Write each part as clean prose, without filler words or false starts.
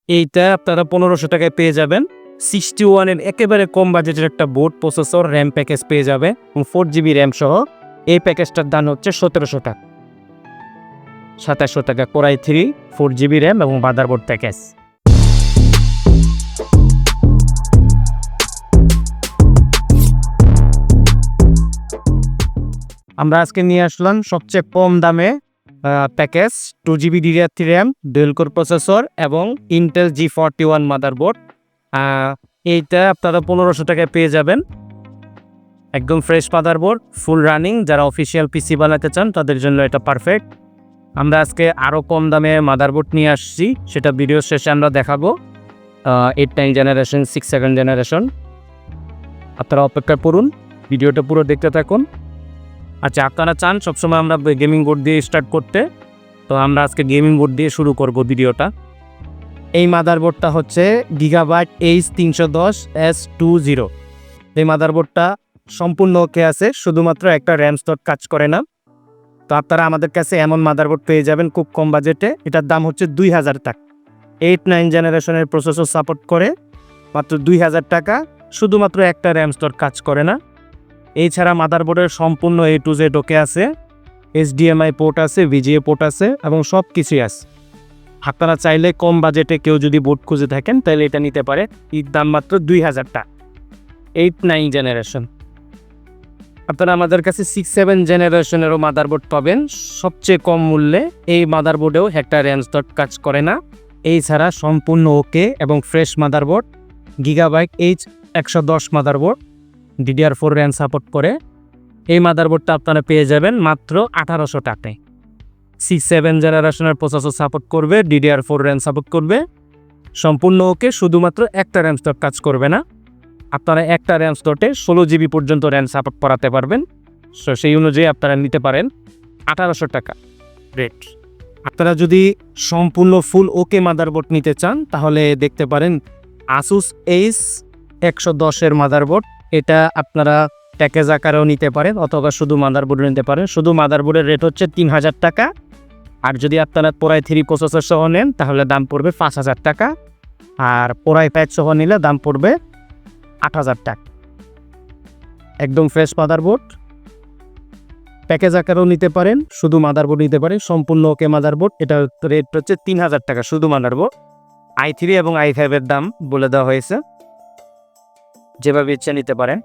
এইটা আপনারা 1500 টাকায় পেয়ে যাবেন। 61 এর একেবারে কম বাজেটের একটা বোর্ড প্রসেসর র্যাম প্যাকেজ পেয়ে যাবে এবং 4GB র্যাম সহ। এই প্যাকেজটার দাম হচ্ছে 1700 টাকা, 2700 টাকা Core i3 4GB র্যাম এবং মাদারবোর্ড প্যাকেজ। আমরা আজকে নিয়ে আসলাম সবচেয়ে কম দামে package 2GB DDR3 RAM, dual core processor এবং ইন্টেল G41 মাদারবোর্ড। এইটা আপনারা 1500 টাকায় পেয়ে যাবেন। একদম ফ্রেশ মাদারবোর্ড, ফুল রানিং। যারা অফিসিয়াল পিসি বানাতে চান তাদের জন্য এটা পারফেক্ট। আমরা আজকে আরও কম দামে মাদারবোর্ড নিয়ে আসছি, সেটা ভিডিও শেষে আমরা দেখাবো। 8-9 জেনারেশন, 6-7 জেনারেশন। আপনারা অপেক্ষা করুন, ভিডিওটা পুরো দেখতে থাকুন। আচ্ছা, আপনারা চান সবসময় আমরা গেমিং বোর্ড দিয়ে স্টার্ট করতে, তো আমরা আজকে গেমিং বোর্ড দিয়ে শুরু করব ভিডিওটা। এই মাদারবোর্ডটা হচ্ছে Gigabyte H310 S20। এই মাদারবোর্ডটা সম্পূর্ণ ওকে আছে, শুধুমাত্র একটা র্যাম স্লট কাজ করে না। তো আপনারা আমাদের কাছে এমন মাদারবোর্ড পেয়ে যাবেন খুব কম বাজেটে। এটার দাম হচ্ছে 2000 টাকা। 8-9 জেনারেশনের প্রসেসর সাপোর্ট করে, মাত্র 2000 টাকা। শুধুমাত্র একটা র্যাম স্লট কাজ করে না। এছাড়া মাদারবোর্ডের সম্পূর্ণ A to Z ওকে আছে, HDMI পোর্ট আছে, VGA পোর্ট আছে এবং সব কিছুই আছে। আপনারা চাইলে কম বাজেটে কেউ যদি বোর্ড খুঁজে থাকেন তাহলে এটা নিতে পারে। এর দাম মাত্র 2000 টাকা। 8-9 জেনারেশন। আপনারা আমাদের কাছে 6-7 জেনারেশনেরও মাদারবোর্ড পাবেন সবচেয়ে কম মূল্যে। এই মাদারবোর্ডেও একটা র্যাম স্লট কাজ করে না। এই ছাড়া সম্পূর্ণ ওকে এবং fresh motherboard Gigabyte H110 motherboard, DDR4 RAM support করে। এই মাদারবোর্ডটা আপনারা পেয়ে যাবেন মাত্র 1800 টাকায়। 6-7 জেনারেশনের প্রসেসর সাপোর্ট করবে, DDR4 র্যাম সাপোর্ট করবে, সম্পূর্ণ ওকে। শুধুমাত্র একটা র্যাম স্লট কাজ করবে না। আপনারা একটা র্যাম স্লটে 16GB পর্যন্ত র্যাম সাপোর্ট করাতে পারবেন। সো সেই অনুযায়ী আপনারা নিতে পারেন 1800 টাকা রেট। আপনারা যদি সম্পূর্ণ ফুল ওকে মাদারবোর্ড নিতে চান তাহলে দেখতে পারেন Asus H110 এর মাদারবোর্ড। এটা আপনারা প্যাকেজ আকারেও নিতে পারেন অথবা শুধু মাদারবোর্ড নিতে পারেন। শুধু মাদারবোর্ডের রেট হচ্ছে 3000 টাকা। আর যদি আপনারা Core i3 প্রসেসর সহ নেন তাহলে দাম পড়বে 5000 টাকা। আর Core i5 সহ নিলে দাম পড়বে 8000 টাকা। একদম ফ্রেশ মাদারবোর্ড। প্যাকেজ আকারেও নিতে পারেন, শুধু মাদারবোর্ড নিতে পারেন। সম্পূর্ণ ওকে মাদারবোর্ড। এটা রেট হচ্ছে 3000 টাকা শুধু মাদারবোর্ড। i3 এবং i5 এর দাম বলে দেওয়া হয়েছে, যেভাবে ইচ্ছে নিতে পারেন।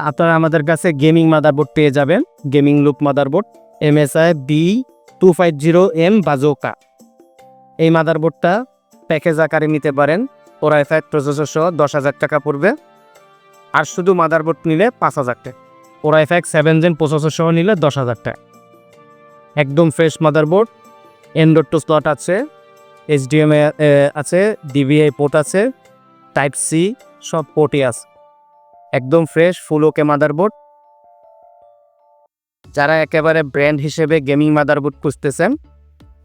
আপনারা আমাদের কাছে গেমিং মাদারবোর্ড পেয়ে যাবেন। Gaming loop motherboard MSI B250M বাজোকা। এই মাদারবোর্ডটা প্যাকেজ আকারে নিতে পারেন। Core i5 প্রসেসর সহ 10000 টাকা পড়বে। আর শুধু মাদারবোর্ড নিলে 5000 টাকা। Core i5 7 Gen প্রসেসর সহ নিলে 10000 টাকা। একদম ফ্রেশ মাদারবোর্ড। M.2 স্লট আছে, HDMI আছে, DVI পোর্ট আছে, Type-C সব পোর্টই আছে। একদম ফ্রেশ ফুল ওকে মাদারবোর্ড। যারা একেবারে ব্র্যান্ড হিসেবে গেমিং মাদারবোর্ড খুঁজতেছেন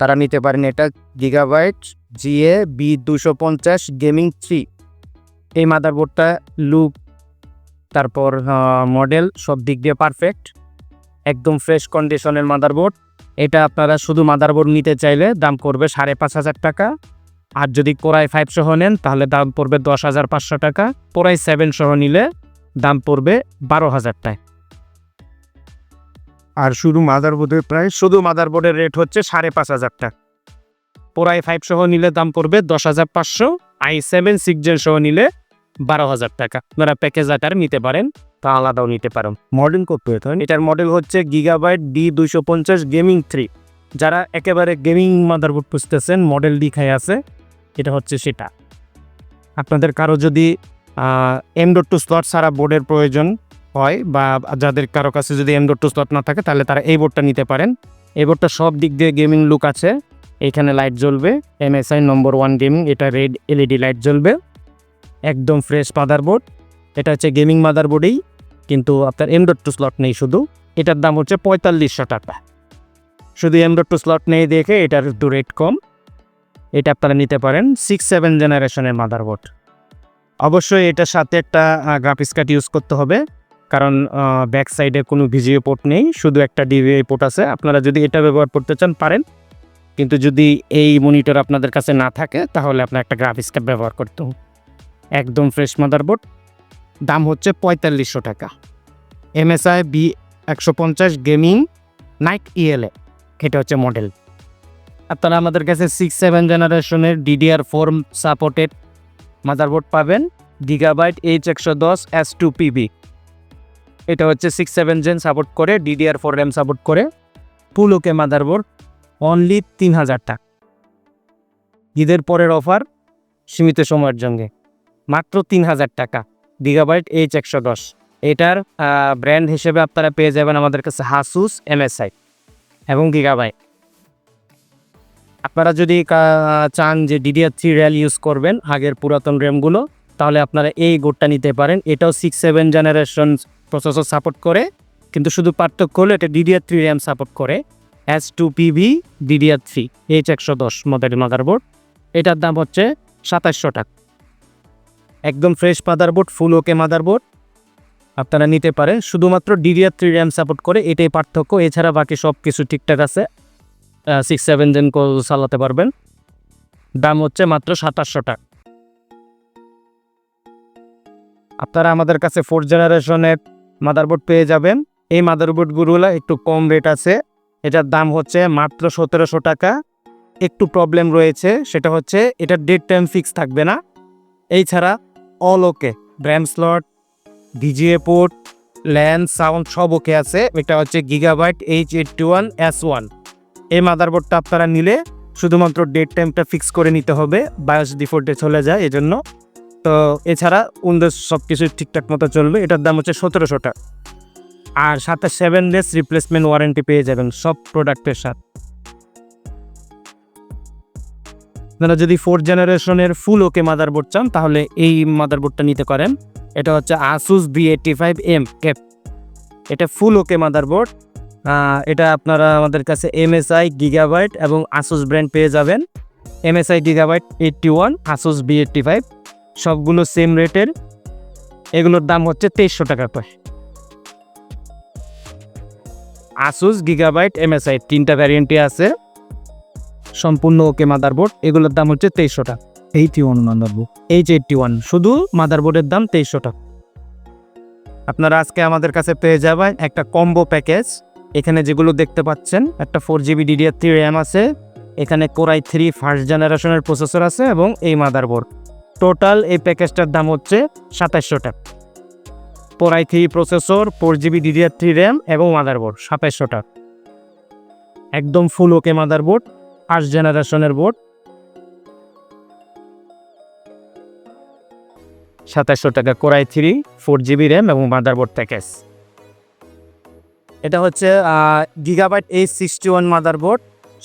তারা নিতে পারেন এটা Gigabyte GA B250 গেমিং 3। এই মাদারবোর্ডটা লুক, তারপর মডেল সব দিক দিয়ে পারফেক্ট। একদম ফ্রেশ কন্ডিশনের মাদারবোর্ড। এটা আপনারা শুধু মাদারবোর্ড নিতে চাইলে দাম পড়বে 5500 টাকা। আর যদি Core i5 সহ নেন তাহলে দাম পড়বে 10500 টাকা। Core i7 সহ নিলে দাম পড়বে 12000 টাকা। আর শুধু মাদারবোর্ডের রেট হচ্ছে 5500 টাকা। Core i5 সহ নিলে দাম পড়বে 10500। i7 6 Gen সহ নিলে 12000 টাকা। আপনারা প্যাকেজ আকারে নিতে পারেন, তা আলাদাও নিতে পারেন। মডেল করতে হয়, এটার মডেল হচ্ছে Gigabyte D250 গেমিং 3। যারা একেবারে গেমিং মাদারবোর্ড খুঁজতেছেন, মডেল দেখাই আছে, এটা হচ্ছে সেটা। আপনাদের কারো যদি M.2 স্লট ছাড়া বোর্ডের প্রয়োজন হয় বা যাদের কারো কাছে যদি M.2 স্লট না থাকে তাহলে তারা এই বোর্ডটা নিতে পারেন। এই বোর্ডটা সব দিক দিয়ে গেমিং লুক আছে। এখানে লাইট জ্বলবে, MSI নম্বর 1 গেমিং, এটা রেড LED লাইট জ্বলবে। একদম ফ্রেশ মাদারবোর্ড। এটা হচ্ছে গেমিং মাদারবোর্ডেই, কিন্তু আপনার M.2 স্লট নেই শুধু। এটার দাম হচ্ছে 4500 টাকা। শুধু M.2 স্লট নেই দেখে এটার একটু রেট কম। এটা আপনারা নিতে পারেন 6-7 জেনারেশনের মাদারবোর্ড। অবশ্যই এটার সাথে একটা গ্রাফিক্স কার্ড ইউজ করতে হবে, কারণ ব্যাক সাইডে কোনো ভিজিএ পোর্ট নেই, শুধু একটা ডিভিআই পোর্ট আছে। আপনারা যদি এটা ব্যবহার করতে চান পারেন, কিন্তু যদি এই মনিটর আপনাদের কাছে না থাকে তাহলে আপনার একটা গ্রাফিক্স কার্ড ব্যবহার করতে হবে। একদম ফ্রেশ মাদারবোর্ড, দাম হচ্ছে 4500 টাকা। MSI B150 gaming night ELA, এটা হচ্ছে মডেল। আপনারা আমাদের কাছে 6-7 জেনারেশনের DDR4 সাপোর্টেড মাদারবোর্ড পাবেন। Gigabyte H110 S2PB, এটা হচ্ছে 6-7 জেন সাপোর্ট করে, DDR4 RAM সাপোর্ট করে, ফুল ওকে মাদারবোর্ড, অনলি 3000 টাকা। ঈদের পরের অফার, সীমিত সময়ের জন্য মাত্র 3000 টাকা। Gigabyte H110, এটার ব্র্যান্ড হিসেবে আপনারা পেয়ে যাবেন আমাদের কাছে Asus, MSI এবং Gigabyte। আপনারা যদি চান যে DDR3 র্যাল ইউজ করবেন আগের পুরাতন র্যামগুলো, তাহলে আপনারা এই বোর্ডটা নিতে পারেন। এটাও 6-7 জেনারেশন প্রসেসর সাপোর্ট করে, কিন্তু শুধু পার্থক্য হলো এটা DDR3 র্যাম সাপোর্ট করে। S2PB DDR3 H110 মডেলের মাদারবোর্ড, এটার দাম হচ্ছে 2700 টাকা। একদম ফ্রেশ মাদারবোর্ড, ফুল ওকে মাদারবোর্ড, আপনারা নিতে পারেন। শুধুমাত্র DDR3 র্যাম সাপোর্ট করে, এটাই পার্থক্য। এছাড়া বাকি সব কিছু ঠিকঠাক আছে, 6-7 জেন চালাতে পারবেন। দাম হচ্ছে মাত্র 2700 টাকা। আপনারা আমাদের কাছে 4 জেনারেশনের মাদারবোর্ড পেয়ে যাবেন। এই মাদারবোর্ডগুলো একটু কম রেট আছে, এটার দাম হচ্ছে মাত্র 1700 টাকা। একটু প্রবলেম রয়েছে, সেটা হচ্ছে এটার ডেট টাইম ফিক্স থাকবে না। এই ছাড়া অল ওকে, RAM slot, VGA port, LAN, sound সব ওকে আছে। এটা হচ্ছে Gigabyte H81 H1। এই মাদারবোর্ডটা আপনারা নিলে শুধুমাত্র ডেট টাইমটা ফিক্স করে নিতে হবে, BIOS ডিফল্টে চলে যায় এজন্য। তো এছাড়া উইন্ডোজ সব কিছু ঠিকঠাক মতো চলবে। এটার দাম হচ্ছে 1700 টাকা। আর সাথে 7 ডেজ রিপ্লেসমেন্ট ওয়ারেন্টি পেয়ে যাবেন সব প্রোডাক্টের সাথে। আপনারা যদি 4 জেনারেশনের ফুল ওকে মাদারবোর্ড চান তাহলে এই মাদারবোর্ডটা নিতে পারেন। এটা হচ্ছে Asus B85M ক্যাপ, এটা ফুল ওকে মাদারবোর্ড। এটা আপনারা আমাদের কাছে MSI, Gigabyte এবং Asus ব্র্যান্ড পেয়ে যাবেন। MSI Gigabyte 81, Asus B85 সবগুলো সেম রেটের। এগুলোর দাম হচ্ছে 2300 টাকা করে। Asus, Gigabyte, MSI 3টা ভ্যারিয়েন্টই আছে, সম্পূর্ণ ওকে মাদারবোর্ড। এগুলোর দাম হচ্ছে 2300 টাকা। H81 মাদারবোর্ড, H81 শুধু মাদারবোর্ডের দাম 2300 টাকা। আপনারা আজকে আমাদের কাছে পেয়ে যাবেন একটা কম্বো প্যাকেজ। এখানে যেগুলো দেখতে পাচ্ছেন, একটা 4GB DDR3 র্যাম আছে, এখানে Core i3 ফার্স্ট জেনারেশনের প্রসেসর আছে এবং এই মাদারবোর্ড। টোটাল এই প্যাকেজটার দাম হচ্ছে 2700 টাকা। Core i3 processor, 4GB DDR3 RAM এবং মাদারবোর্ড 2700 টাকা। একদম ফুল ওকে মাদারবোর্ড, ফার্স্ট জেনারেশনের বোর্ড, 2700 টাকা। Core i3, 4GB র্যাম এবং মাদারবোর্ড প্যাকেজ। এটা হচ্ছে Gigabyte H61 মাদারবোর্ড,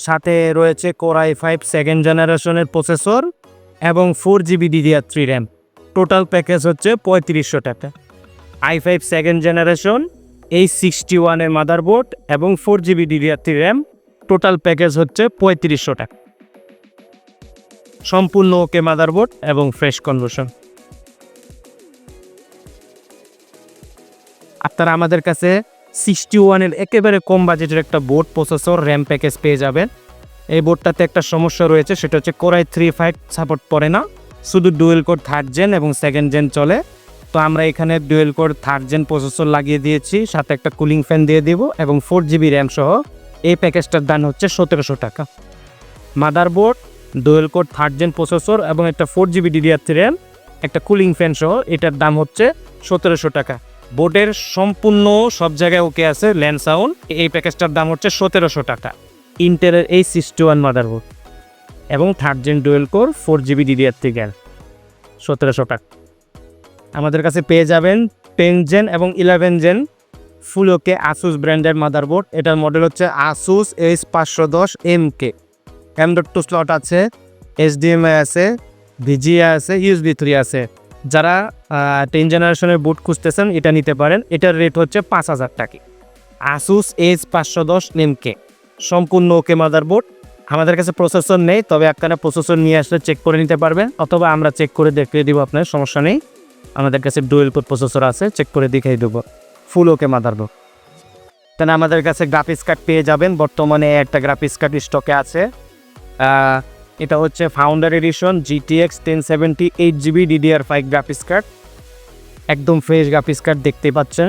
সাথে রয়েছে Core i5 সেকেন্ড জেনারেশনের প্রসেসর এবং 4GB DDR3 RAM. Total package হচ্ছে 3500 টাকা। i5 সেকেন্ড জেনারেশন, H61 এর মাদারবোর্ড এবং 4GB DDR3 RAM, total package হচ্ছে 3500 টাকা। সম্পূর্ণ ওকে মাদারবোর্ড এবং ফ্রেশ কন্ডিশন। আপনারা আমাদের কাছে 61 এর একেবারে কম বাজেটের একটা বোর্ড, প্রসেসর, র্যাম প্যাকেজ পেয়ে যাবেন। এই বোর্ডটাতে একটা সমস্যা রয়েছে, সেটা হচ্ছে Core i3 5 সাপোর্ট করে না, শুধু ডুয়েল কোর 3rd জেন এবং 2nd জেন চলে। তো আমরা এখানে dual core 3rd gen processor লাগিয়ে দিয়েছি, সাথে একটা কুলিং ফ্যান দিয়ে দেব এবং 4GB র্যাম সহ। এই প্যাকেজটার দাম হচ্ছে 1700 টাকা। Motherboard, dual core 3rd gen processor এবং একটা 4GB DDR3 র্যাম, একটা কুলিং ফ্যান সহ, এটার দাম হচ্ছে 1700 টাকা। বোর্ডের সম্পূর্ণ সব জায়গায় ওকে আছে, ল্যান, সাউন্ড। এই প্যাকেজটার দাম হচ্ছে 1700 টাকা। ইন্টেলের H61 মাদারবোর্ড এবং 3rd gen dual core 4GB DDR3 RAM, 1700 টাকা। আমাদের কাছে পেয়ে যাবেন 10 জেন এবং 11 জেন ফুল ওকে Asus ব্র্যান্ডের মাদারবোর্ড। এটার মডেল হচ্ছে Asus H510MK। M.2 স্লট আছে, HDMI আছে, VGA আছে, USB 3 আছে। যারা 10 জেনারেশনের বোর্ড খুঁজতেছেন এটা নিতে পারেন। এটার রেট হচ্ছে 5000 টাকা। Asus H510MK সম্পূর্ণ ওকে মাদারবোর্ড। আমাদের কাছে প্রসেসর নেই, তবে আপনারা প্রসেসর নিয়ে আসলে চেক করে নিতে পারবেন, অথবা আমরা চেক করে দেখিয়ে দিব, আপনার সমস্যা নেই। আমাদের কাছে ডুয়েল কোর প্রসেসর আছে, চেক করে দেখিয়ে দেবো। ফুল ওকে মাদারবোর্ড। তাহলে আমাদের কাছে গ্রাফিক্স কার্ড পেয়ে যাবেন। বর্তমানে একটা গ্রাফিক্স কার্ড স্টকে আছে, এটা হচ্ছে founder edition GTX 1070 8GB DDR5 graphics card, একদম ফ্রেশ গ্রাফিক্স কার্ড দেখতে পাচ্ছেন।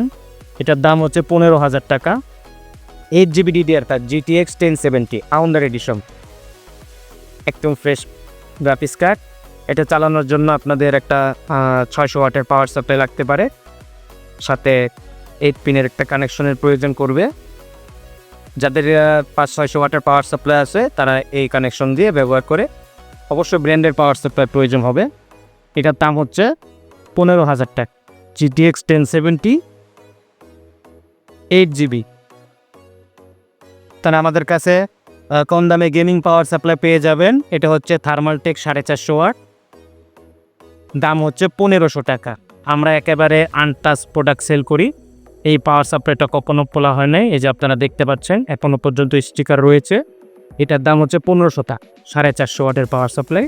এটার দাম হচ্ছে 15,000 টাকা। 8GB DDR5 GTX 1070 founder edition, একদম ফ্রেশ গ্রাফিক্স কার্ড। এটা চালানোর জন্য আপনাদের একটা 600 ওয়াটের পাওয়ার সাপ্লাই লাগতে পারে, সাথে 8 পিনের একটা কানেকশনের প্রয়োজন করবে। যাদের 500-600 ওয়াটের পাওয়ার সাপ্লাই আছে তারা এই কানেকশন দিয়ে ব্যবহার করে, অবশ্যই ব্র্যান্ডের পাওয়ার সাপ্লাই প্রয়োজন হবে। এটার দাম হচ্ছে 15,000 টাকা। GTX 1070 8GB। তাহলে আমাদের কাছে কম দামে গেমিং পাওয়ার সাপ্লাই পেয়ে যাবেন। এটা হচ্ছে থার্মালটেক 450 ওয়াট, দাম হচ্ছে 1500 টাকা। আমরা একেবারে আনটাচ প্রোডাক্ট সেল করি। এই পাওয়ার সাপ্লাইটা কখনো খোলা হয় নাই, এই যে আপনারা দেখতে পাচ্ছেন এখনো পর্যন্ত স্টিকার রয়েছে। এটার দাম হচ্ছে 1500 টাকা, 450 ওয়াটের পাওয়ার সাপ্লাই।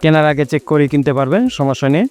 কেনার আগে চেক করে কিনতে পারবেন, সমস্যা নেই।